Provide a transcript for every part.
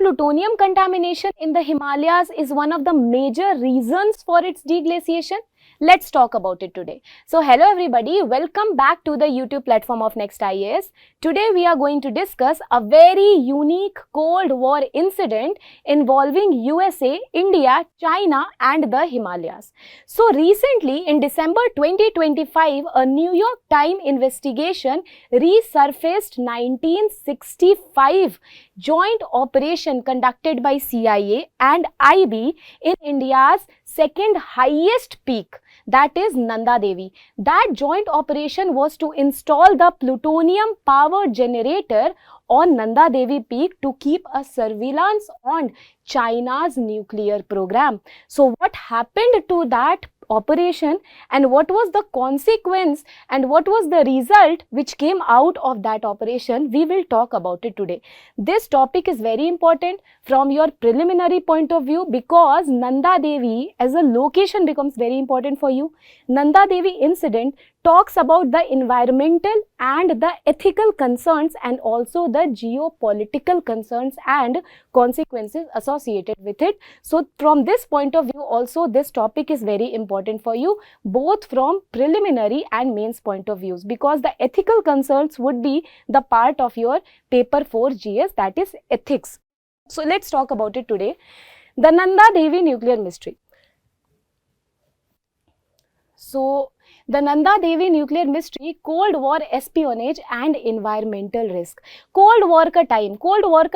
plutonium contamination in the Himalayas is one of the major reasons for its deglaciation? Let's talk about it today. So hello everybody, welcome back to the YouTube platform of Next IAS. Today we are going to discuss a very unique Cold War incident involving USA, India, China and the Himalayas. So recently in December 2025, a New York Times investigation resurfaced 1965 joint operation conducted by CIA and IB in India's second highest peak, that is Nanda Devi. That joint operation was to install the plutonium power generator on Nanda Devi peak to keep a surveillance on China's nuclear program. So what happened to that operation and what was the consequence and what was the result which came out of that operation, we will talk about it today. This topic is very important from your preliminary point of view because Nanda Devi as a location becomes very important for you. Nanda Devi incident talks about the environmental and the ethical concerns and also the geopolitical concerns and consequences associated with it. So from this point of view also this topic is very important for you, both from preliminary and mains point of views, because the ethical concerns would be the part of your paper 4 GS, that is ethics. So let's talk about it today. The Nanda Devi nuclear mystery. So the Nanda Devi nuclear mystery, Cold War espionage and environmental risk. Cold war का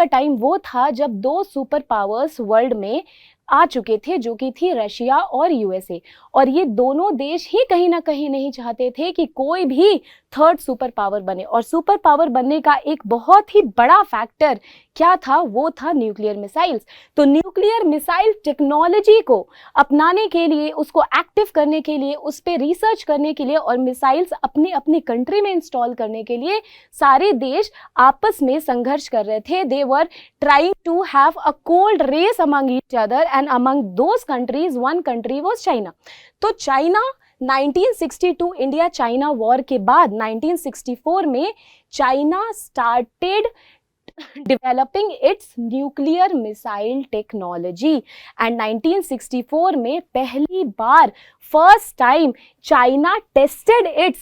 time वो था जब दो super powers world में आ चुके थे, जो कि थी रशिया और यूएसए, और ये दोनों देश ही कहीं ना कहीं नहीं चाहते थे कि कोई भी थर्ड सुपर पावर बने, और सुपर पावर बनने का एक बहुत ही बड़ा फैक्टर क्या था, वो था न्यूक्लियर मिसाइल्स। तो न्यूक्लियर मिसाइल टेक्नोलॉजी को अपनाने के लिए, उसको एक्टिव करने के लिए, उस पर रिसर्च करने के लिए और मिसाइल्स अपनी अपनी कंट्री में इंस्टॉल करने के लिए सारे देश आपस में संघर्ष कर रहे थे। They were trying to have a cold race among each other and among those countries one country was China. तो चाइना 1962 इंडिया चाइना वॉर के बाद 1964 में China started developing its nuclear missile technology and 1964 में पहली बार first time China tested its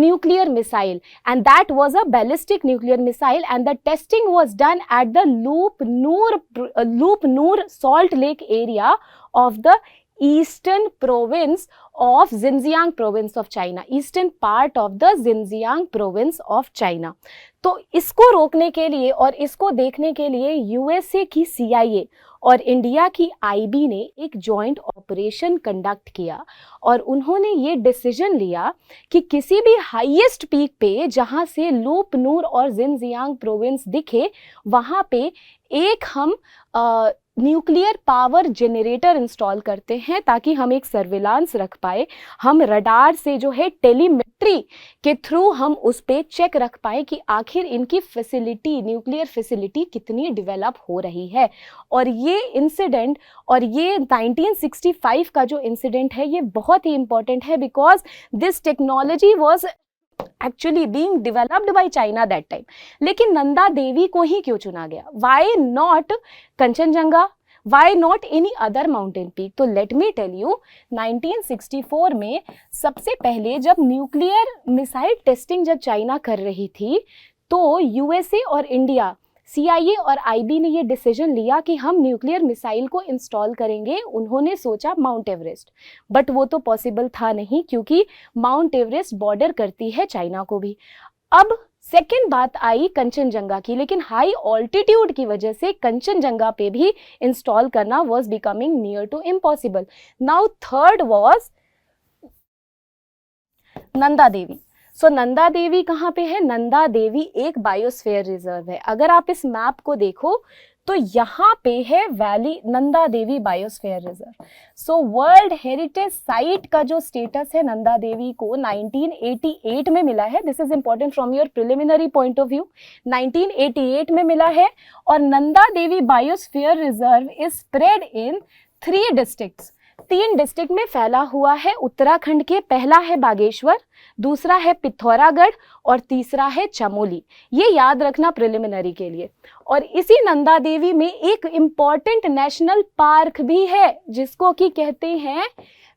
nuclear missile and that was a ballistic nuclear missile and the testing was done at the Loop Noor Salt Lake area of the eastern province of Xinjiang province of China, eastern part of the Xinjiang province of China. तो इसको रोकने के लिए और इसको देखने के लिए यूएसए की CIA और इंडिया की IB ने एक जॉइंट ऑपरेशन कंडक्ट किया और उन्होंने ये डिसीजन लिया कि किसी भी हाईएस्ट पीक पे जहां से लूप नूर और जिनजियांग प्रोविंस दिखे वहां पे एक हम न्यूक्लियर पावर जनरेटर इंस्टॉल करते हैं ताकि हम एक सर्विलांस रख पाए, हम रडार से जो है टेलीमेट्री के थ्रू हम उस पे चेक रख पाए कि आखिर इनकी फैसिलिटी, न्यूक्लियर फैसिलिटी कितनी डेवलप हो रही है। और ये इंसिडेंट और ये 1965 का जो इंसिडेंट है ये बहुत ही इंपॉर्टेंट है because this technology was actually being developed by China that time. लेकिन नंदा देवी को ही क्यों चुना गया? Why not Kanchenjunga? Why not any other mountain peak? तो लेट मी टेल यू, 1964 में सबसे पहले जब न्यूक्लियर मिसाइल टेस्टिंग जब चाइना कर रही थी तो यूएसए और इंडिया, CIA और IB ने ये डिसीजन लिया कि हम न्यूक्लियर मिसाइल को इंस्टॉल करेंगे। उन्होंने सोचा माउंट एवरेस्ट, बट वो तो पॉसिबल था नहीं क्योंकि माउंट एवरेस्ट बॉर्डर करती है चाइना को भी। अब सेकेंड बात आई कंचनजंगा की, लेकिन हाई ऑल्टीट्यूड की वजह से कंचनजंगा पे भी इंस्टॉल करना was becoming near to impossible. Now third was Nanda Devi. So Nanda Devi कहाँ पे है? नंदा देवी एक बायोस्फीयर रिजर्व है। अगर आप इस मैप को देखो तो यहाँ पे है valley Nanda Devi biosphere reserve. So world heritage site का जो स्टेटस है नंदा देवी को 1988 में मिला है। This is important from your preliminary point of view. 1988 में मिला है और Nanda Devi biosphere reserve is spread in 3 districts. 3 district में फैला हुआ है उत्तराखंड के। पहला है बागेश्वर, दूसरा है पिथौरागढ़ और तीसरा है चमोली। ये याद रखना प्रिलिमिनरी के लिए। और इसी नंदा देवी में एक इम्पॉर्टेंट नेशनल पार्क भी है जिसको कि कहते हैं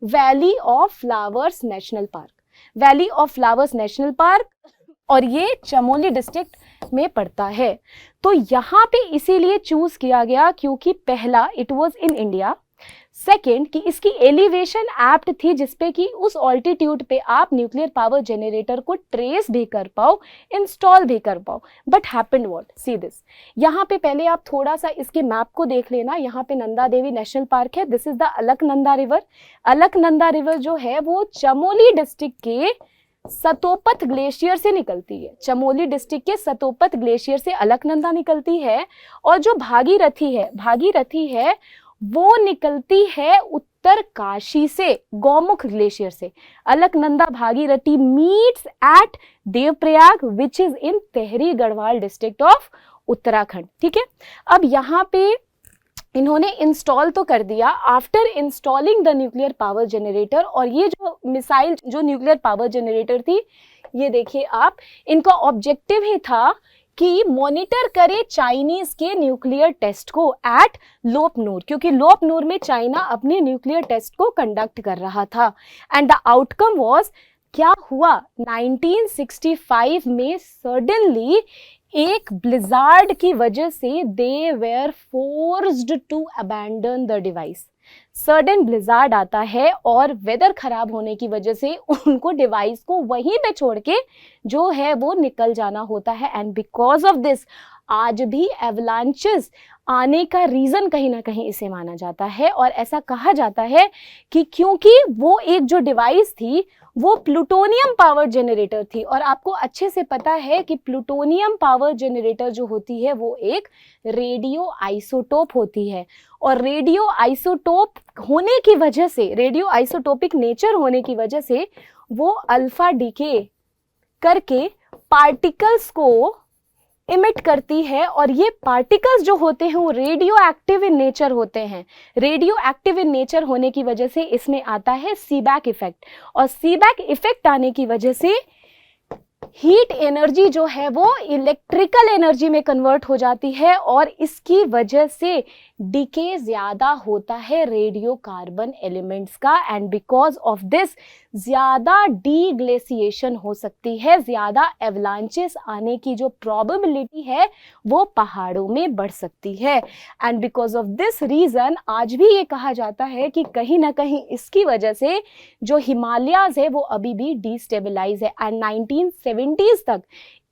valley of flowers national park. Valley of flowers national park, और ये चमोली डिस्ट्रिक्ट में पड़ता है। तो यहाँ पे इसीलिए चूज किया गया क्योंकि पहला it was in India, second कि इसकी एलिवेशन एप्ट थी जिसपे कि उस ऑल्टीट्यूड पे आप न्यूक्लियर पावर जनरेटर को ट्रेस भी कर पाओ, इंस्टॉल भी कर पाओ। But happened what, see this, यहाँ पे पहले आप थोड़ा सा इसके मैप को देख लेना। यहाँ पे नंदा देवी नेशनल पार्क है, this is the Alaknanda river. Alaknanda river जो है वो चमोली डिस्ट्रिक्ट के सतोपत ग्लेशियर से निकलती है। चमोली डिस्ट्रिक्ट के सतोपत ग्लेशियर से अलकनंदा निकलती है। और जो भागीरथी है वो निकलती है उत्तरकाशी से, गौमुख ग्लेशियर से। Alaknanda Bhagirathi meets eight Devprayag which is in Tehri Garhwal district of Uttarakhand. ठीक है, अब यहाँ पे इन्होंने इंस्टॉल तो कर दिया। After installing the nuclear power generator, और ये जो मिसाइल जो न्यूक्लियर पावर जनरेटर थी, ये देखिए आप, इनका ऑब्जेक्टिव ही था कि मॉनिटर करे चाइनीज के न्यूक्लियर टेस्ट को एट लोपनूर, क्योंकि लोपनूर में चाइना अपने न्यूक्लियर टेस्ट को कंडक्ट कर रहा था। एंड द आउटकम वाज, क्या हुआ, 1965 में सडनली एक ब्लिजार्ड की वजह से they were forced to abandon the device. Sudden blizzard आता है और वेदर खराब होने की वजह से उनको डिवाइस को वहीं पे छोड़ के जो है वो निकल जाना होता है। एंड बिकॉज ऑफ दिस आज भी एवलांचेस आने का रीजन कहीं ना कहीं इसे माना जाता है। और ऐसा कहा जाता है कि क्योंकि वो एक जो डिवाइस थी वो प्लूटोनियम पावर जनरेटर थी। और आपको अच्छे से पता है कि प्लूटोनियम पावर जनरेटर जो होती है वो एक रेडियो आइसोटोप होती है। और रेडियो आइसोटोप होने की वजह से, रेडियो आइसोटोपिक नेचर होने की वजह से वो अल्फा डीके करके पार्टिकल्स को इमिट करती है। और ये पार्टिकल्स जो होते हैं वो रेडियो एक्टिव इन नेचर होते हैं। रेडियो एक्टिव इन नेचर होने की वजह से इसमें आता है सीबैक इफेक्ट। और सीबैक इफेक्ट आने की वजह से हीट एनर्जी जो है वो इलेक्ट्रिकल एनर्जी में कन्वर्ट हो जाती है। और इसकी वजह से डीके ज्यादा होता है रेडियो कार्बन एलिमेंट्स का। एंड बिकॉज ऑफ दिस ज्यादा डीग्लेसिएशन हो सकती है, ज्यादा एवलांचेस आने की जो प्रोबेबिलिटी है वो पहाड़ों में बढ़ सकती है। And because of this reason आज भी ये कहा जाता है कि कहीं ना कहीं इसकी वजह से जो हिमालयाज है वो अभी भी डिस्टेबलाइज है। एंड 1970s तक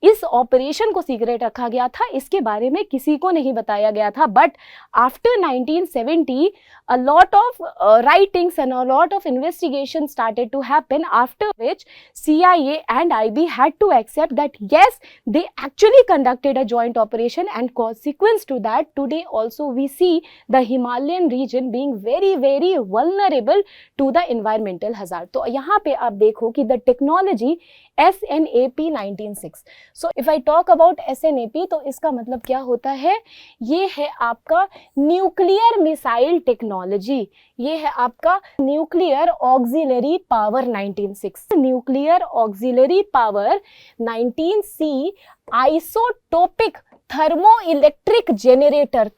इस ऑपरेशन को सीक्रेट रखा गया था, इसके बारे में किसी को नहीं बताया गया था। But after 1970 a lot of writings and a lot of investigation started to happen, after which CIA and IB had to accept that yes, they actually conducted a joint operation, and consequence to that today also we see the Himalayan region being very very vulnerable to the environmental hazard. तो यहाँ पे आप देखो कि the technology SNAP 196. So if I talk about SNAP तो इसका मतलब क्या होता है, ये है आपका न्यूक्लियर मिसाइल टेक्नोलॉजी, ये है आपका nuclear auxiliary power 196, nuclear auxiliary power 19C isotopic thermo electric generator,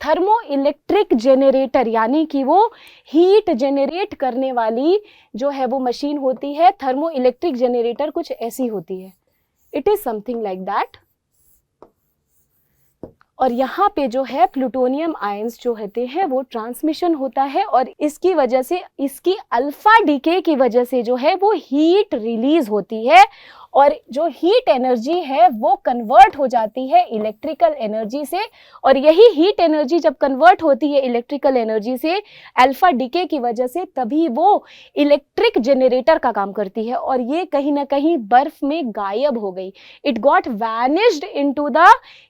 यानी कि वो हीट जेनरेट करने वाली जो है वो मशीन होती है। थर्मो इलेक्ट्रिक जेनरेटर कुछ ऐसी होती है, it is something like that. और यहाँ पे जो है प्लूटोनियम आयंस जो होते हैं वो ट्रांसमिशन होता है, और इसकी वजह से, इसकी अल्फा डीके की वजह से जो है वो हीट रिलीज होती है, और जो हीट एनर्जी है वो कन्वर्ट हो जाती है इलेक्ट्रिकल एनर्जी से। और यही हीट एनर्जी जब कन्वर्ट होती है इलेक्ट्रिकल एनर्जी से अल्फा डीके की वजह से, तभी वो इलेक्ट्रिक जनरेटर का काम करती है। और ये कहीं ना कहीं बर्फ में गायब हो गई, it got vanished into the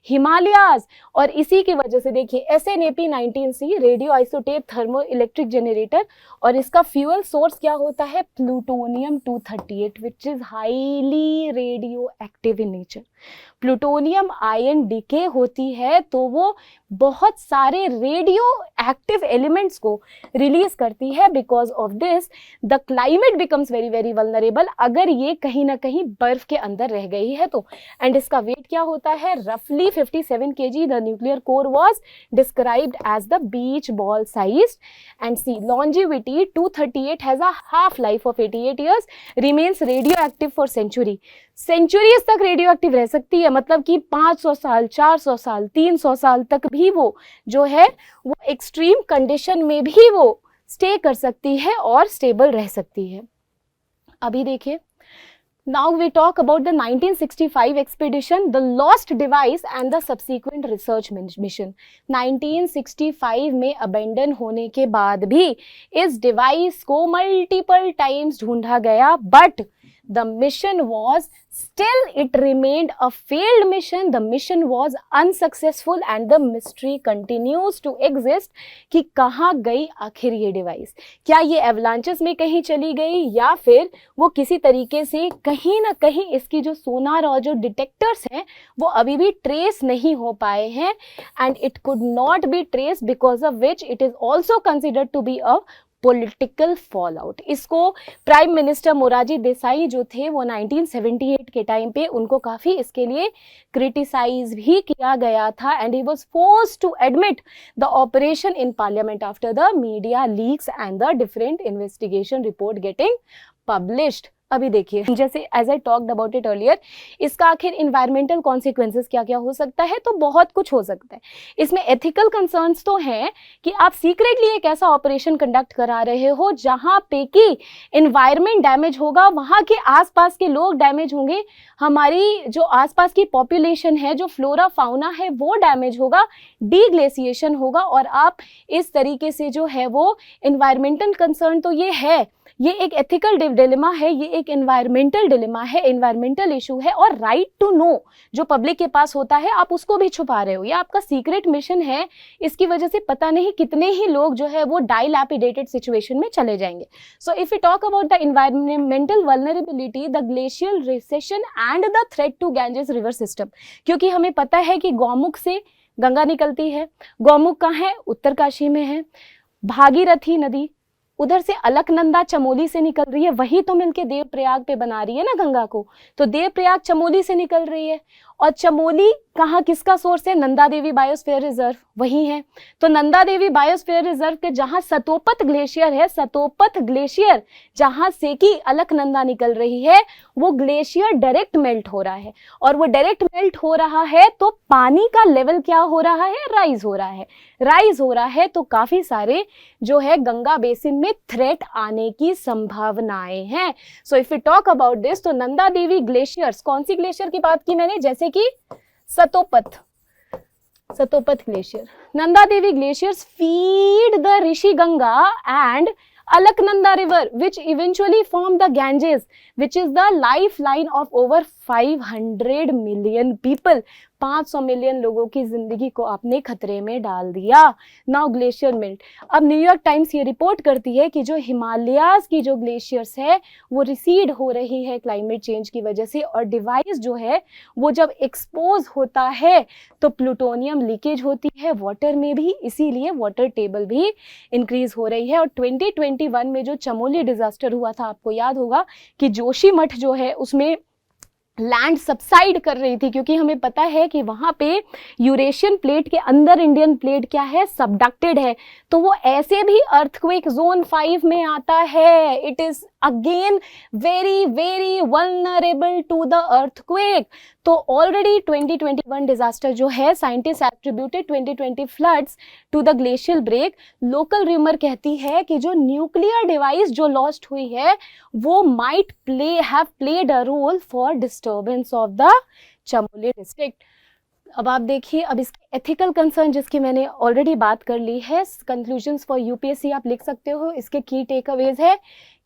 Himalayas. और इसी की वजह से देखिए SNAP 19C radio isotope thermo electric generator, और इसका फ्यूल सोर्स क्या होता है, plutonium 238 which is highly radio active in nature. Plutonium ion decay होती है तो वो बहुत सारे रेडियो एक्टिव एलिमेंट्स को रिलीज करती है। Because of this the climate becomes very very vulnerable, अगर ये कहीं ना कहीं बर्फ के अंदर रह गई है तो। एंड इसका वेट क्या होता है, रफली 57 kg। The nuclear core was described as the beach ball size. And see longevity 238 has a half life of 88 years, remains radio active for century. Centuries तक रेडियो एक्टिव रह सकती है, मतलब कि 500 साल, 400 साल, 300 साल तक भी वो जो है वो एक्सट्रीम कंडीशन में भी वो स्टे कर सकती है और स्टेबल रह सकती है। अभी देखिए, now we talk about the 1965 expedition, the lost device and the subsequent research mission. 1965 में अबेंडन होने के बाद भी इस डिवाइस को मल्टीपल टाइम्स ढूंढा गया, but the mission was still it remained a failed mission. The mission was unsuccessful and the mystery continues to exist कि कहाँ गई आखिर ये डिवाइस। क्या ये एवलांचेस में कहीं चली गई, या फिर वो किसी तरीके से कहीं ना कहीं इसकी जो सोनार और जो डिटेक्टर्स हैं वो अभी भी ट्रेस नहीं हो पाए हैं। And it could not be trace, because of which it is also considered to be a political fall out. इसको प्राइम मिनिस्टर मोरारजी देसाई जो थे वो 1978 के टाइम पे उनको काफ़ी इसके लिए क्रिटिसाइज भी किया गया था। And he was forced to admit the operation in parliament after the media leaks and the different investigation report getting published. अभी देखिए, जैसे as I talked about it earlier, इसका आखिर इन्वायरमेंटल कॉन्सिक्वेंसेस क्या क्या हो सकता है, तो बहुत कुछ हो सकता है। इसमें एथिकल कंसर्न्स तो हैं कि आप सीक्रेटली एक ऐसा ऑपरेशन कंडक्ट करा रहे हो जहां पे कि इन्वायरमेंट डैमेज होगा, वहां के आसपास के लोग डैमेज होंगे, हमारी जो आसपास की पॉपुलेशन है, जो फ्लोरा फाउना है वो डैमेज होगा, डीग्लेशिएशन होगा। और आप इस तरीके से जो है वो इन्वायरमेंटल कंसर्न तो ये है, ये एक एथिकल डिलेमा है, ये एक एनवायरमेंटल डिलेमा है, एनवायरमेंटल इशू है। और राइट टू नो जो पब्लिक के पास होता है, आप उसको भी छुपा रहे हो। ये आपका सीक्रेट मिशन है, इसकी वजह से पता नहीं कितने ही लोग जो है वो डाइलैपिडेटेड सिचुएशन में चले जाएंगे। So if you talk about the environmental vulnerability, the glacial recession and the threat to Ganges river system, क्योंकि हमें पता है कि गौमुख से गंगा निकलती है। गौमुख कहाँ है? उत्तरकाशी में है। भागीरथी नदी उधर से अलकनंदा चमोली से निकल रही है, वही तो मिलके देवप्रयाग पे बना रही है ना गंगा को। तो देवप्रयाग चमोली से निकल रही है, और चमोली कहाँ किसका सोर्स है? नंदा देवी बायोस्फीयर रिजर्व वही है। तो नंदा देवी बायोस्फीयर रिजर्व के जहाँ सतोपत ग्लेशियर है, सतोपत ग्लेशियर जहाँ से कि अलकनंदा निकल रही है, वो ग्लेशियर डायरेक्ट मेल्ट हो रहा है। और वो डायरेक्ट मेल्ट हो रहा है तो पानी का लेवल क्या हो रहा है? राइज हो रहा है। राइज हो रहा है तो काफी सारे जो है गंगा बेसिन में थ्रेट आने की संभावनाएं हैं। सो if you talk about this, तो नंदा देवी ग्लेशियर्स, कौन सी ग्लेशियर की बात की मैंने? जैसे कि Satopanth glacier, Nanda Devi glaciers feed the Rishi Ganga and Alaknanda river, which eventually formed the Ganges, which is the lifeline of over 500 million people. 500 million लोगों की जिंदगी को आपने खतरे में डाल दिया। Now glacier melt. अब न्यूयॉर्क टाइम्स ये रिपोर्ट करती है कि जो हिमालयाज की जो ग्लेशियर्स है वो रिसीड हो रही है क्लाइमेट चेंज की वजह से, और डिवाइस जो है वो जब एक्सपोज होता है तो प्लूटोनियम लीकेज होती है वाटर में भी, इसीलिए वाटर टेबल भी इंक्रीज हो रही है। और 2021 में जो चमोली डिजास्टर हुआ था, आपको याद होगा कि जोशीमठ जो है उसमें लैंड सबसाइड कर रही थी, क्योंकि हमें पता है कि वहां पे यूरेशियन प्लेट के अंदर इंडियन प्लेट क्या है? सबडक्टेड है। तो वो ऐसे भी अर्थक्वेक जोन 5 में आता है। It is again very very vulnerable to the earthquake. तो ऑलरेडी 2021 डिजास्टर जो है, scientist attributed 2020 floods to the glacial break. Local rumour कहती है कि जो न्यूक्लियर डिवाइस जो लॉस्ट हुई है वो might have played a role for disturbance of the Chamoli district. अब आप देखिए, अब इसके एथिकल कंसर्न जिसकी मैंने ऑलरेडी बात कर ली है, कंक्लूजन्स फॉर यूपीएससी आप लिख सकते हो। इसके की टेकअवेज है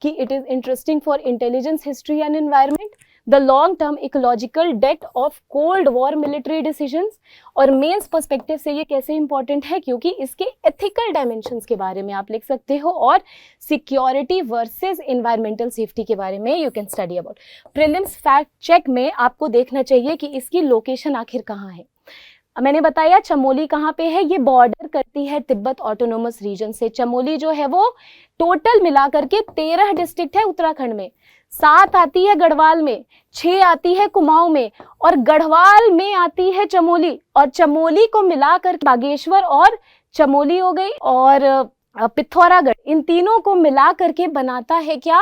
कि it is interesting for intelligence, history and environment, the long term ecological depth of cold war military decisions. और मेंस पर्सपेक्टिव से ये कैसे इंपॉर्टेंट है, क्योंकि इसके एथिकल डायमेंशंस के बारे में आप लिख सकते हो, और सिक्योरिटी वर्सेस एनवायरमेंटल सेफ्टी के बारे में you can study about. Prelims fact check में आपको देखना चाहिए कि इसकी लोकेशन आखिर कहाँ है। मैंने बताया चमोली कहाँ पे है, ये बॉर्डर करती है तिब्बत ऑटोनोमस रीजन से। चमोली जो है वो टोटल मिला करके 13 डिस्ट्रिक्ट है उत्तराखंड में, 7 आती है गढ़वाल में, 6 आती है कुमाऊं में, और गढ़वाल में आती है चमोली, और चमोली को मिलाकर बागेश्वर और चमोली हो गई, और पिथौरागढ़, इन तीनों को मिला करके बनाता है क्या,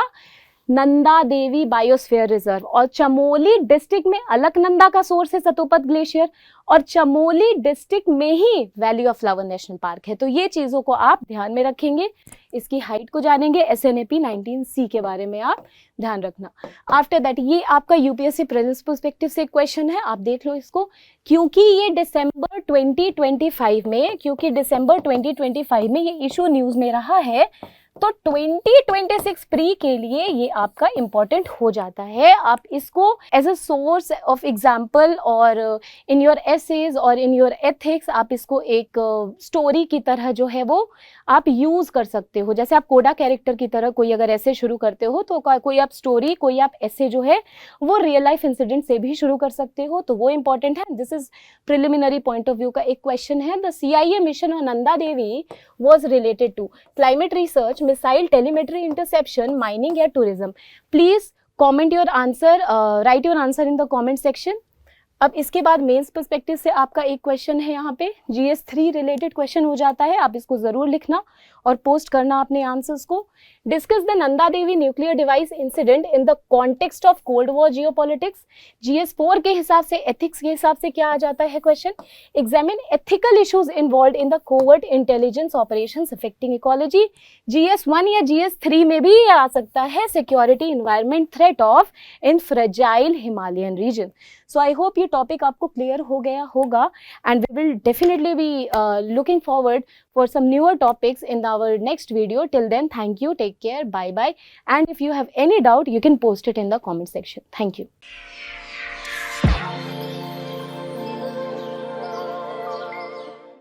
नंदा देवी बायोस्फीयर रिजर्व। और चमोली डिस्ट्रिक्ट में अलकनंदा का सोर्स है सतोपत ग्लेशियर, और चमोली डिस्ट्रिक्ट में ही valley of flower national park है। तो ये चीजों को आप ध्यान में रखेंगे, इसकी हाइट को जानेंगे, SNAP 19C के बारे में आप ध्यान रखना। आफ्टर दैट ये आपका यूपीएससी प्रेजेंस पर्सपेक्टिव से क्वेश्चन है, आप देख लो इसको, क्योंकि ये दिसंबर 2025 में, क्योंकि दिसंबर 2025 में ये इशू न्यूज में रहा है, तो 2026 प्री के लिए ये आपका इंपॉर्टेंट हो जाता है। आप इसको as a source of example और इन योर एसेज और इन योर एथिक्स आप इसको एक स्टोरी की तरह जो है वो आप यूज कर सकते हो। जैसे आप कोडा कैरेक्टर की तरह कोई अगर ऐसे शुरू करते हो, तो कोई आप स्टोरी, कोई आप ऐसे जो है वो रियल लाइफ इंसिडेंट से भी शुरू कर सकते हो, तो वो इंपॉर्टेंट है। This is preliminary point of view का एक क्वेश्चन है। The CIA mission on Nanda Devi was related to climate research, missile telemetry interception, mining या tourism. Please comment your answer, write your answer in the comment section. अब इसके बाद mains perspective से आपका एक क्वेश्चन है यहाँ पे, GS3 रिलेटेड क्वेश्चन हो जाता है, आप इसको जरूर लिखना और पोस्ट करना अपने आंसर्स को। Discuss the Nanda Devi nuclear device incident in the context of cold war geopolitics. GS4 के हिसाब से, एथिक्स के हिसाब से क्या आ जाता है question, examine ethical issues involve in the covert intelligence operations affecting ecology. GS1 या GS3 में भी आ सकता है, security environment threat of in fragile Himalayan region. So I hope ये टॉपिक आपको क्लियर हो गया होगा, and we will definitely be looking forward for some newer topics in our next video. Till then, thank you, take care, bye bye, and if you have any doubt you can post it in the comment section. Thank you.